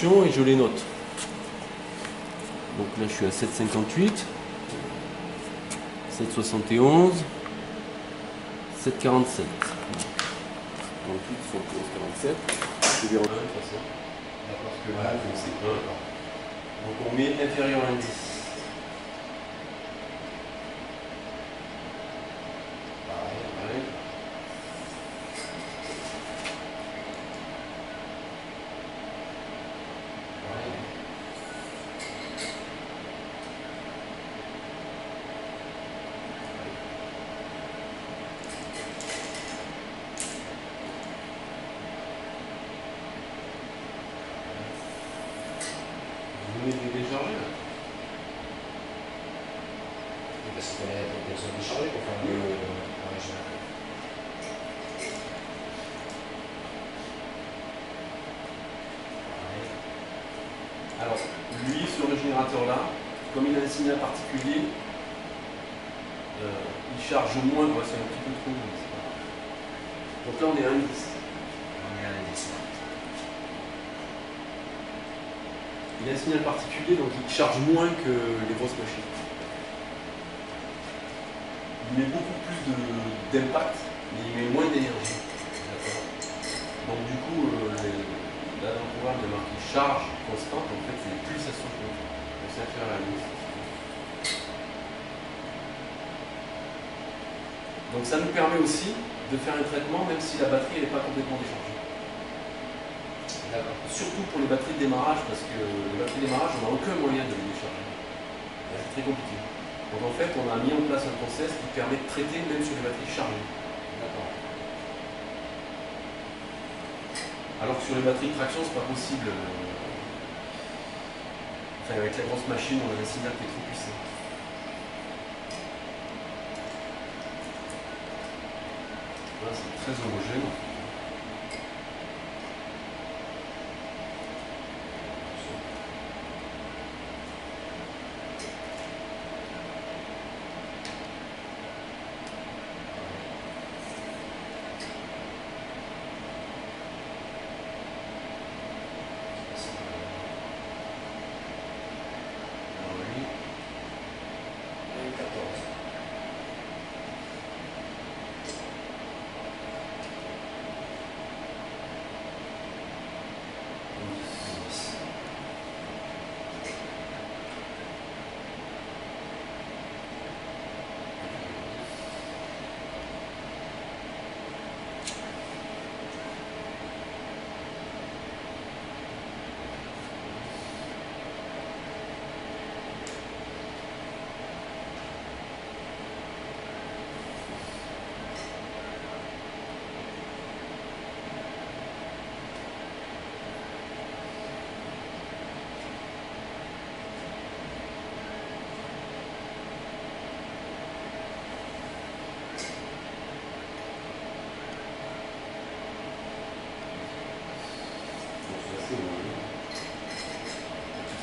Et je les note. Donc là je suis à 7,58, 7,71, 7,47. Donc 7,47. Je vais remettre de toute façon. Parce que là, c'est 1. Donc on met inférieur à 10. Pareil. Vous venez de décharger là? Parce qu'elles sont déchargées pour faire le régime. Alors, lui, sur le générateur là, comme il a un signal particulier, il charge moins, c'est un petit peu trop. Donc là, on est à 1,10. On est à l'indice. Il a un signal particulier, donc il charge moins que les grosses machines. Il met beaucoup plus d'impact, mais il met moins d'énergie. Donc du coup, là dans le programme, il y a marqué charge constante, en fait c'est plus ça se compte. Donc c'est inférieur à la limite. Donc ça nous permet aussi de faire un traitement même si la batterie n'est pas complètement déchargée. Surtout pour les batteries de démarrage, parce que les batteries de démarrage, on n'a aucun moyen de les décharger. C'est très compliqué. Donc en fait, on a mis en place un process qui permet de traiter même sur les batteries chargées. Alors que sur les batteries de traction, c'est pas possible. Enfin, avec la grosse machine, on a un signal qui est trop puissant. Là, c'est très homogène.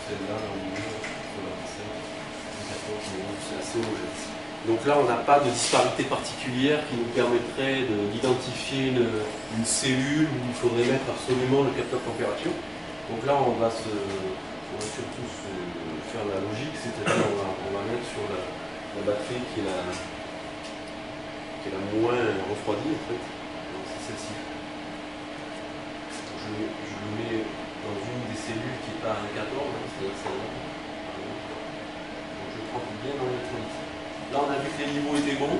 Celle-là, là, au milieu, c'est assez homogène. Donc là, on n'a pas de disparité particulière qui nous permettrait d'identifier une cellule où il faudrait mettre absolument le capteur de température. Donc là, on va surtout faire la logique, c'est-à-dire on va mettre sur la batterie qui est la moins refroidie en fait. Donc c'est celle-ci. Je le mets dans une des cellules qui n'est pas à 1,14, c'est-à-dire celle-là. Donc je prends bien dans l'électrolyte. Là on a vu que les niveaux étaient bons.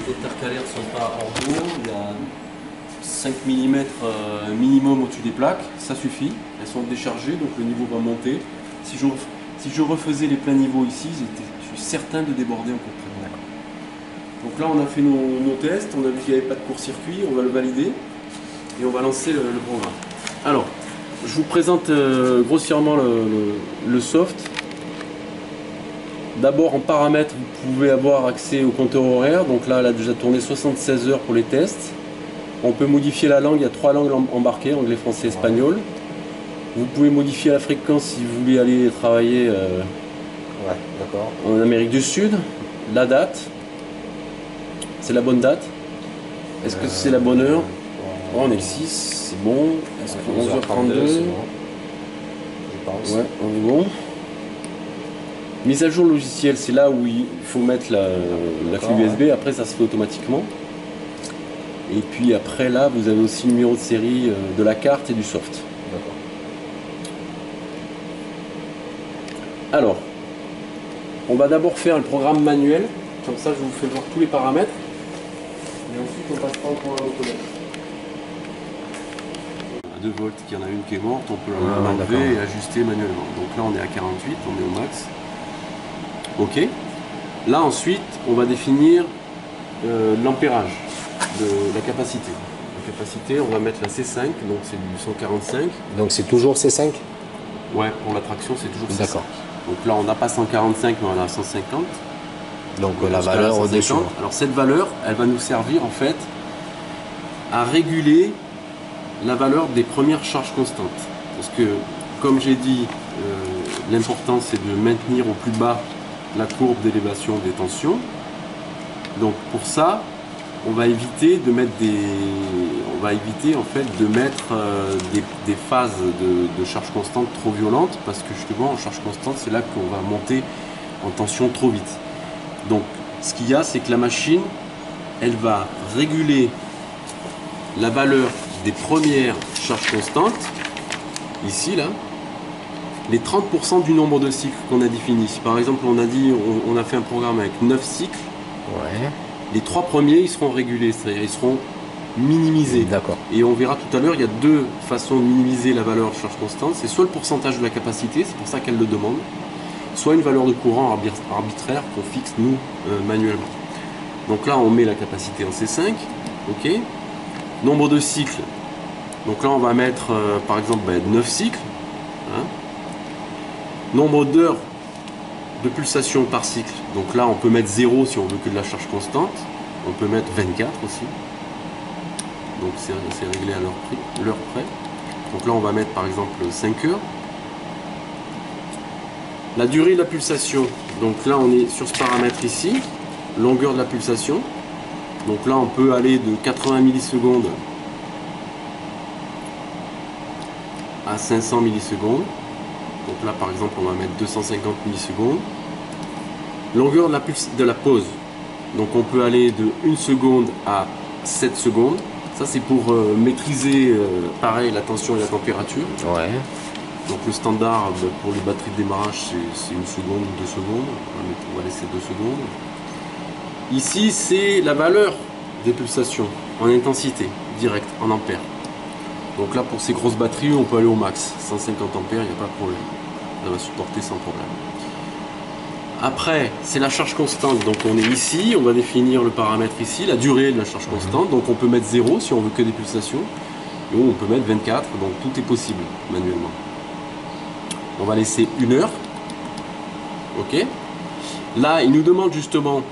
Les intercalaires ne sont pas hors d'eau. Il y a 5 mm minimum au-dessus des plaques, ça suffit. Elles sont déchargées, donc le niveau va monter. Si je refaisais les pleins niveaux ici, je suis certain de déborder encore plus. Donc là on a fait nos tests, on a vu qu'il n'y avait pas de court-circuit, on va le valider. Et on va lancer le programme. Alors, je vous présente grossièrement le soft. D'abord en paramètres, vous pouvez avoir accès au compteur horaire. Donc là, elle a déjà tourné 76 heures pour les tests. On peut modifier la langue, il y a 3 langues embarquées, anglais, français, espagnol. Vous pouvez modifier la fréquence si vous voulez aller travailler en Amérique du Sud. La date, c'est la bonne date. Est-ce que c'est la bonne heure? Oh, on est le 6, c'est bon. Est-ce que 11h32, c'est bon. Je pense. Ouais, on est bon. Mise à jour logiciel, c'est là où il faut mettre la clé USB, après ça se fait automatiquement. Et puis après là, vous avez aussi le numéro de série de la carte et du soft. D'accord. Alors, on va d'abord faire le programme manuel, comme ça je vous fais voir tous les paramètres. Et ensuite on passera au programme automate. À 2 volts, qu'il y en a une qui est morte, on peut l'enlever et ajuster manuellement. Donc là on est à 48, on est au max. Ok. Là ensuite, on va définir l'ampérage de la capacité. La capacité, on va mettre la C5, donc c'est du 145. Donc c'est toujours C5? Ouais, pour la traction, c'est toujours C5. D'accord. Donc là, on n'a pas 145, mais on a 150. Donc la valeur au-dessus. Alors cette valeur, elle va nous servir en fait à réguler la valeur des premières charges constantes. Parce que, comme j'ai dit, l'important c'est de maintenir au plus bas la courbe d'élévation des tensions. Donc pour ça, on va éviter de mettre des phases de charge constante trop violentes, parce que justement en charge constante, c'est là qu'on va monter en tension trop vite. Donc ce qu'il y a, c'est que la machine, elle va réguler la valeur des premières charges constantes, ici là, les 30% du nombre de cycles qu'on a défini. Par exemple, on a fait un programme avec 9 cycles. Ouais. Les 3 premiers, ils seront régulés, c'est-à-dire ils seront minimisés. D'accord. Et on verra tout à l'heure, il y a 2 façons de minimiser la valeur de charge constante. C'est soit le pourcentage de la capacité, c'est pour ça qu'elle le demande, soit une valeur de courant arbitraire qu'on fixe nous manuellement. Donc là, on met la capacité en C5. Ok. Nombre de cycles. Donc là, on va mettre par exemple 9 cycles. Hein. Nombre d'heures de pulsation par cycle. Donc là, on peut mettre 0 si on veut que de la charge constante. On peut mettre 24 aussi. Donc c'est réglé à l'heure près. Donc là, on va mettre par exemple 5 heures. La durée de la pulsation. Donc là, on est sur ce paramètre ici. Longueur de la pulsation. Donc là, on peut aller de 80 millisecondes à 500 millisecondes. Donc là, par exemple, on va mettre 250 millisecondes. Longueur de la pause. Donc on peut aller de 1 seconde à 7 secondes. Ça, c'est pour maîtriser, pareil, la tension et la température. Ouais. Donc le standard pour les batteries de démarrage, c'est 1 seconde ou 2 secondes. On va laisser 2 secondes. Ici, c'est la valeur des pulsations en intensité, directe, en ampères. Donc là, pour ces grosses batteries, on peut aller au max. 150 ampères, il n'y a pas de problème. Ça va supporter sans problème. Après, c'est la charge constante. Donc on est ici, on va définir le paramètre ici, la durée de la charge constante. Donc on peut mettre 0 si on veut que des pulsations. Et on peut mettre 24, donc tout est possible manuellement. On va laisser 1 heure. Ok. Là, il nous demande justement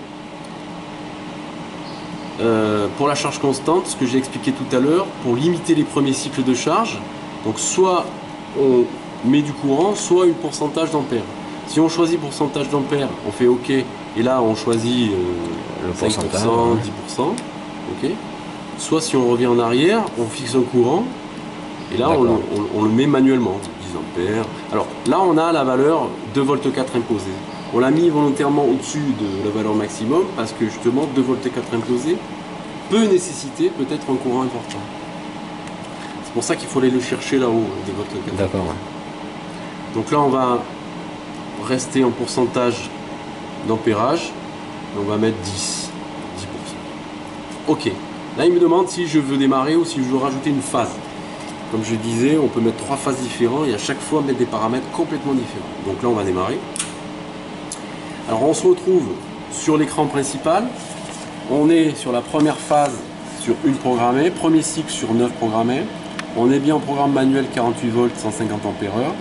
pour la charge constante, ce que j'ai expliqué tout à l'heure, pour limiter les premiers cycles de charge. Donc soit on met du courant, soit un pourcentage d'ampères. Si on choisit pourcentage d'ampères, on fait OK. Et là, on choisit le 5%, 10%. OK. Soit si on revient en arrière, on fixe un courant. Et là, on le met manuellement. 10 ampères. Alors là, on a la valeur 2 volts 4 imposée. On l'a mis volontairement au-dessus de la valeur maximum parce que justement 2 volts 4 imposé peut nécessiter peut-être un courant important. C'est pour ça qu'il faut aller le chercher là-haut, 2 volts 4. D'accord. Ouais. Donc là, on va rester en pourcentage d'ampérage. On va mettre 10%. Ok. Là, il me demande si je veux démarrer ou si je veux rajouter une phase. Comme je disais, on peut mettre 3 phases différentes et à chaque fois mettre des paramètres complètement différents. Donc là, on va démarrer. Alors, on se retrouve sur l'écran principal. On est sur la première phase sur 1 programmée, premier cycle sur 9 programmés. On est bien en programme manuel 48 volts, 150 ampères heure.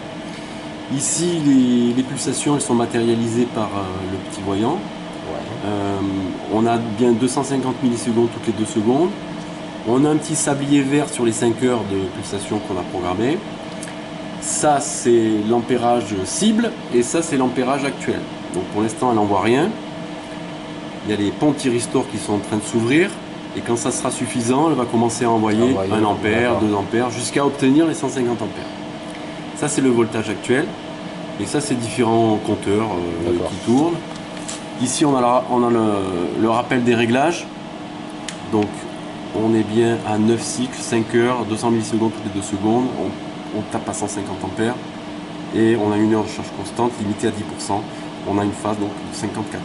Ici, les pulsations elles sont matérialisées par le petit voyant. Ouais. On a bien 250 millisecondes toutes les 2 secondes. On a un petit sablier vert sur les 5 heures de pulsation qu'on a programmé. Ça, c'est l'ampérage cible et ça, c'est l'ampérage actuel. Donc pour l'instant, elle n'envoie rien. Il y a les ponts Thyristor qui sont en train de s'ouvrir. Et quand ça sera suffisant, elle va commencer à envoyer 1 ampère, 2 ampères, jusqu'à obtenir les 150 ampères. Ça, c'est le voltage actuel. Et ça, c'est différents compteurs qui tournent. Ici, on a le rappel des réglages. Donc, on est bien à 9 cycles, 5 heures, 200 millisecondes toutes les 2 secondes. On tape à 150 ampères. Et on a une heure de charge constante, limitée à 10%. On a une phase donc, de 54 heures.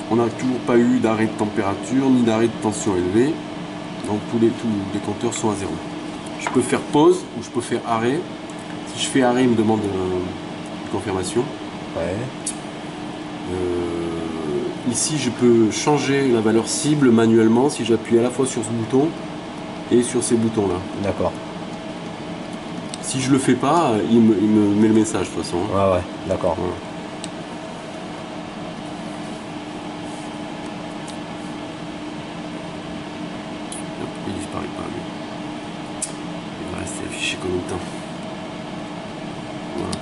On n'a toujours pas eu d'arrêt de température, ni d'arrêt de tension élevée. Donc, tous les compteurs sont à 0. Je peux faire pause ou je peux faire arrêt. Si je fais arrêt, il me demande une confirmation. Ouais. Ici, je peux changer la valeur cible manuellement si j'appuie à la fois sur ce bouton et sur ces boutons-là. D'accord. Si je le fais pas, il me met le message de toute façon. Ah ouais, d'accord. Voilà. Il disparaît pas, lui. Il va rester affiché combien de temps. Voilà.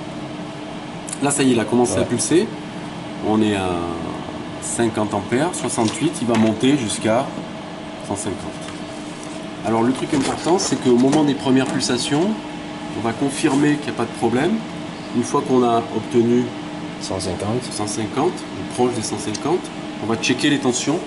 Là, ça y est, il a commencé à pulser. On est à 50 ampères, 68, il va monter jusqu'à 150. Alors le truc important, c'est qu'au moment des premières pulsations, on va confirmer qu'il n'y a pas de problème. Une fois qu'on a obtenu 150, ou proche des 150, on va checker les tensions.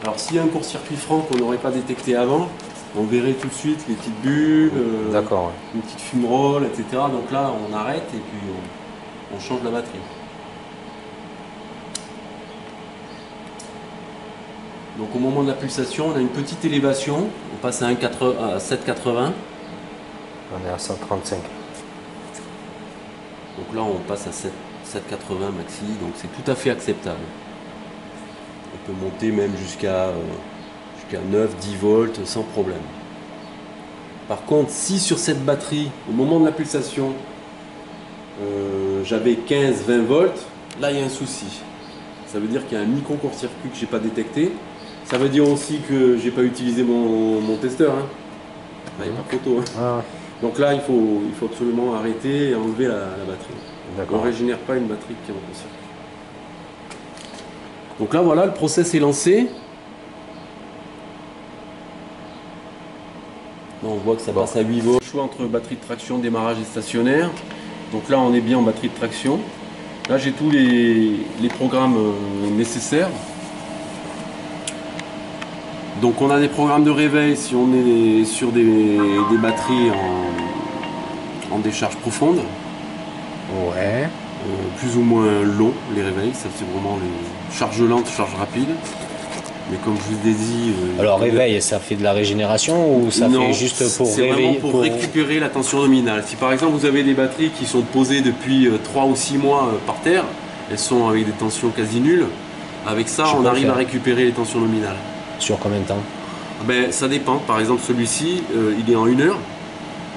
Alors s'il y a un court-circuit franc qu'on n'aurait pas détecté avant, on verrait tout de suite les petites bulles, une petite fumerole, etc. Donc là, on arrête et puis on change la batterie. Donc au moment de la pulsation, on a une petite élévation, on passe à 7,80. On est à 135. Donc là on passe à 7,80 maxi, donc c'est tout à fait acceptable. On peut monter même jusqu'à 9, 10 volts sans problème. Par contre, si sur cette batterie, au moment de la pulsation, j'avais 15, 20 volts, là il y a un souci. Ça veut dire qu'il y a un micro-court-circuit que je n'ai pas détecté. Ça veut dire aussi que j'ai pas utilisé mon testeur. Hein. Là, il n'y a pas de photo. Hein. Ah. Donc là, il faut absolument arrêter et enlever la batterie. On ne régénère pas une batterie qui est en court-circuit. Donc là, voilà, le process est lancé. Là, on voit que ça passe à 8 volts. Choix entre batterie de traction, démarrage et stationnaire. Donc là, on est bien en batterie de traction. Là, j'ai tous les programmes nécessaires. Donc on a des programmes de réveil si on est sur des batteries en décharge profonde. Ouais. Plus ou moins long les réveils, ça c'est vraiment les charges lentes, charges rapides. Mais comme je vous ai dit... Alors réveil, ça fait de la régénération ou ça fait juste pour réveiller, pour récupérer la tension nominale. Si par exemple vous avez des batteries qui sont posées depuis 3 ou 6 mois par terre, elles sont avec des tensions quasi nulles, avec ça on arrive à récupérer les tensions nominales. Sur combien de temps? Ben, ça dépend. Par exemple, celui-ci, il est en 1 heure.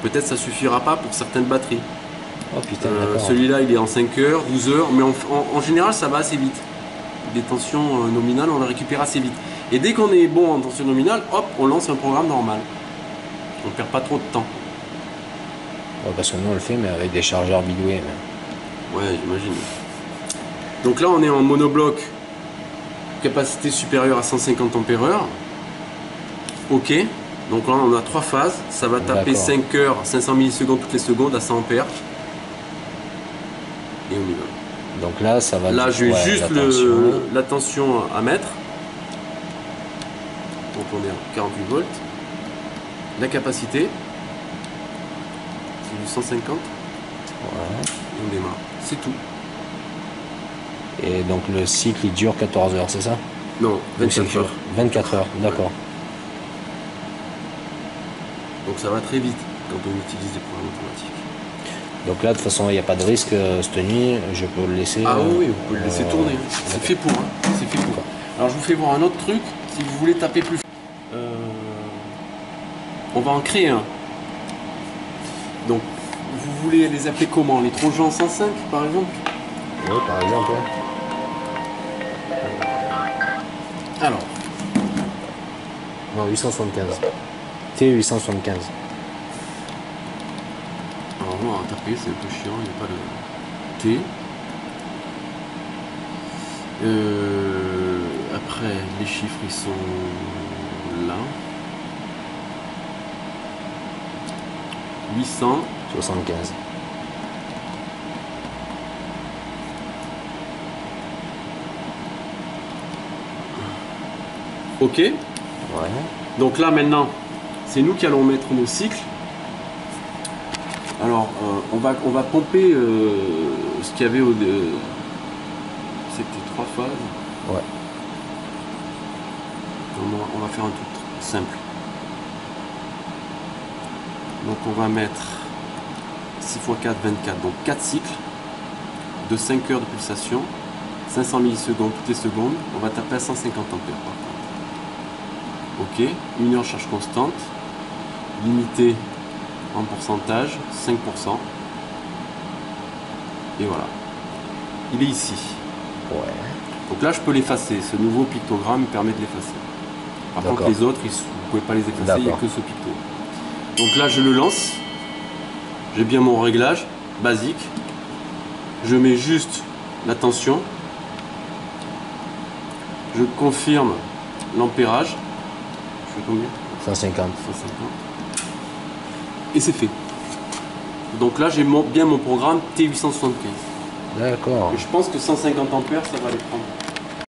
Peut-être ça suffira pas pour certaines batteries. Oh putain, celui-là, il est en 5 heures, 12 heures. Mais en général, ça va assez vite. Les tensions nominales, on les récupère assez vite. Et dès qu'on est bon en tension nominale, hop, on lance un programme normal. On perd pas trop de temps. Ouais, parce que nous, on le fait, mais avec des chargeurs bidoués. Ouais, j'imagine. Donc là, on est en monobloc. Capacité supérieure à 150 ampères. Ok, donc là on a 3 phases, ça va taper 5 heures, 500 millisecondes toutes les secondes à 100 ampères. Et on y va. Donc là ça va... Là j'ai juste la tension à mettre. Donc on est à 48 volts. La capacité, c'est du 150. Ouais. Et on démarre, c'est tout. Et donc le cycle il dure 14 heures, c'est ça? Non, 24 heures. 24 heures, d'accord. Ouais. Donc ça va très vite quand on utilise des programmes automatiques. Donc là de toute façon il n'y a pas de risque cette nuit, je peux le laisser... Ah oui, vous pouvez le laisser tourner. C'est fait pour. Hein. C'est fait pour. Alors je vous fais voir un autre truc, si vous voulez taper plus... on va en créer un. Donc vous voulez les appeler comment? Les Trojans 105 par exemple? Oui, par exemple. Alors. Non, 875. T875. Alors on va taper, c'est un peu chiant, il n'y a pas de T. Après, les chiffres, ils sont là. 75. Ok. Ouais. Donc là maintenant, c'est nous qui allons mettre nos cycles. Alors, on va pomper ce qu'il y avait c'était 3 phases. Ouais. On va faire un truc simple. Donc on va mettre 6 x 4, 24. Donc 4 cycles de 5 heures de pulsation, 500 millisecondes toutes les secondes. On va taper à 150 ampères par contre. Ok, 1 heure charge constante, limité en pourcentage, 5%. Et voilà. Il est ici. Ouais. Donc là je peux l'effacer. Ce nouveau pictogramme permet de l'effacer. Par contre les autres, vous ne pouvez pas les effacer, il n'y a que ce picto. Donc là je le lance. J'ai bien mon réglage basique. Je mets juste la tension. Je confirme l'ampérage. Je fais combien? 150. 150. Et c'est fait. Donc là j'ai bien mon programme T875. D'accord. Et je pense que 150 ampères ça va les prendre.